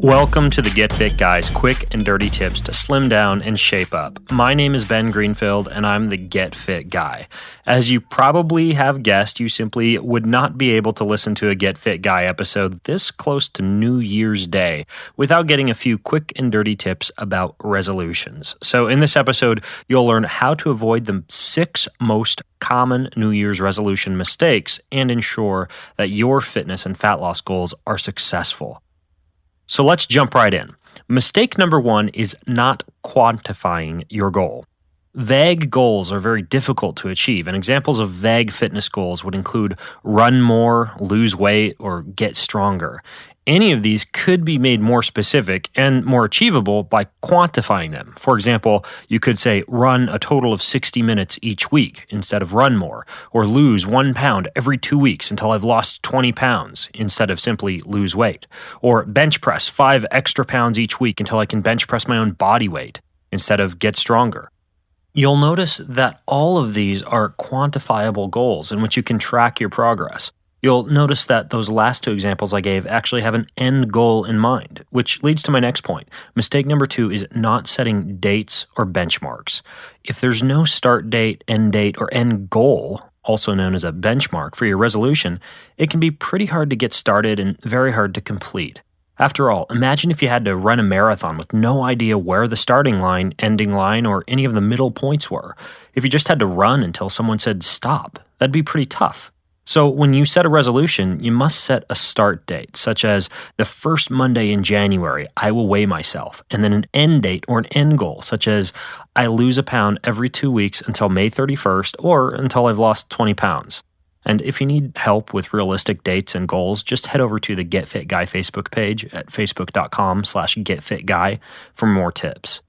Welcome to the Get Fit Guy's quick and dirty tips to slim down and shape up. My name is Ben Greenfield, and I'm the Get Fit Guy. As you probably have guessed, you simply would not be able to listen to a Get Fit Guy episode this close to New Year's Day without getting a few quick and dirty tips about resolutions. So in this episode, you'll learn how to avoid the 6 most common New Year's resolution mistakes and ensure that your fitness and fat loss goals are successful. So let's jump right in. Mistake number 1 is not quantifying your goal. Vague goals are very difficult to achieve, and examples of vague fitness goals would include run more, lose weight, or get stronger. Any of these could be made more specific and more achievable by quantifying them. For example, you could say run a total of 60 minutes each week instead of run more, or lose 1 pound every 2 weeks until I've lost 20 pounds instead of simply lose weight, or bench press 5 extra pounds each week until I can bench press my own body weight instead of get stronger. You'll notice that all of these are quantifiable goals in which you can track your progress. You'll notice that those last 2 examples I gave actually have an end goal in mind, which leads to my next point. Mistake number 2 is not setting dates or benchmarks. If there's no start date, end date, or end goal, also known as a benchmark for your resolution, it can be pretty hard to get started and very hard to complete. After all, imagine if you had to run a marathon with no idea where the starting line, ending line, or any of the middle points were. If you just had to run until someone said stop, that'd be pretty tough. So when you set a resolution, you must set a start date, such as the first Monday in January, I will weigh myself, and then an end date or an end goal, such as I lose a pound every 2 weeks until May 31st or until I've lost 20 pounds. And if you need help with realistic dates and goals, just head over to the Get Fit Guy Facebook page at facebook.com/getfitguy for more tips.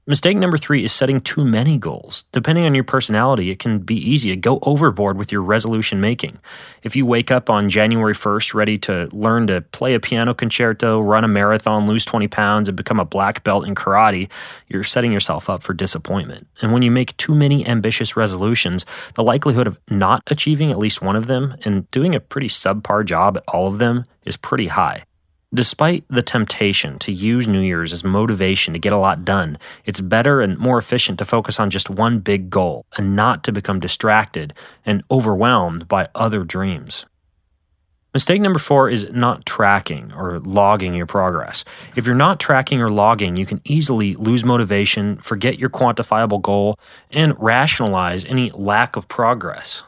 Mistake number 3 is setting too many goals. Depending on your personality, it can be easy to go overboard with your resolution making. If you wake up on January 1st ready to learn to play a piano concerto, run a marathon, lose 20 pounds, and become a black belt in karate, you're setting yourself up for disappointment. And when you make too many ambitious resolutions, the likelihood of not achieving at least one of them and doing a pretty subpar job at all of them is pretty high. Despite the temptation to use New Year's as motivation to get a lot done, it's better and more efficient to focus on just one big goal and not to become distracted and overwhelmed by other dreams. Mistake number 4 is not tracking or logging your progress. If you're not tracking or logging, you can easily lose motivation, forget your quantifiable goal, and rationalize any lack of progress.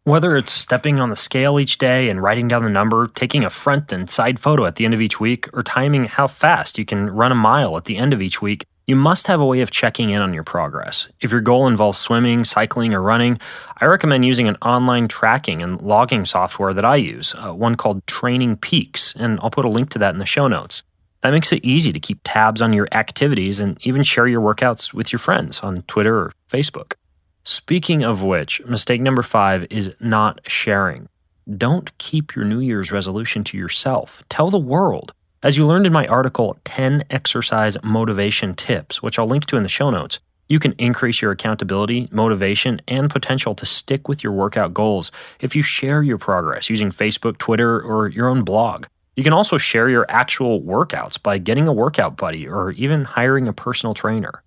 Whether it's stepping on the scale each day and writing down the number, taking a front and side photo at the end of each week, or timing how fast you can run a mile at the end of each week, you must have a way of checking in on your progress. If your goal involves swimming, cycling, or running, I recommend using an online tracking and logging software that I use, one called Training Peaks, and I'll put a link to that in the show notes. That makes it easy to keep tabs on your activities and even share your workouts with your friends on Twitter or Facebook. Speaking of which, mistake number 5 is not sharing. Don't keep your New Year's resolution to yourself. Tell the world. As you learned in my article, 10 Exercise Motivation Tips, which I'll link to in the show notes, you can increase your accountability, motivation, and potential to stick with your workout goals if you share your progress using Facebook, Twitter, or your own blog. You can also share your actual workouts by getting a workout buddy or even hiring a personal trainer.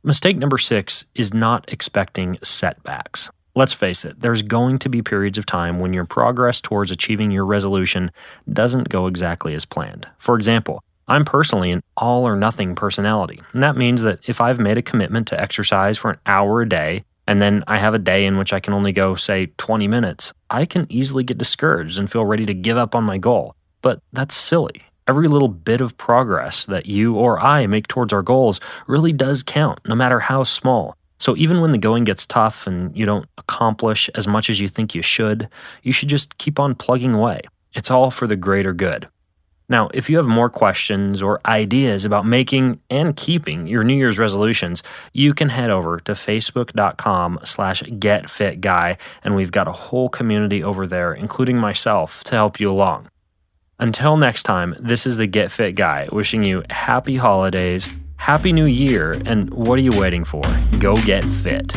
Mistake number 6 is not expecting setbacks. Let's face it, there's going to be periods of time when your progress towards achieving your resolution doesn't go exactly as planned. For example, I'm personally an all-or-nothing personality, and that means that if I've made a commitment to exercise for an hour a day, and then I have a day in which I can only go, say, 20 minutes, I can easily get discouraged and feel ready to give up on my goal. But that's silly. Every little bit of progress that you or I make towards our goals really does count, no matter how small. So even when the going gets tough and you don't accomplish as much as you think you should just keep on plugging away. It's all for the greater good. Now, if you have more questions or ideas about making and keeping your New Year's resolutions, you can head over to facebook.com/getfitguy, and we've got a whole community over there, including myself, to help you along. Until next time, this is the Get Fit Guy wishing you happy holidays, happy new year, and what are you waiting for? Go get fit.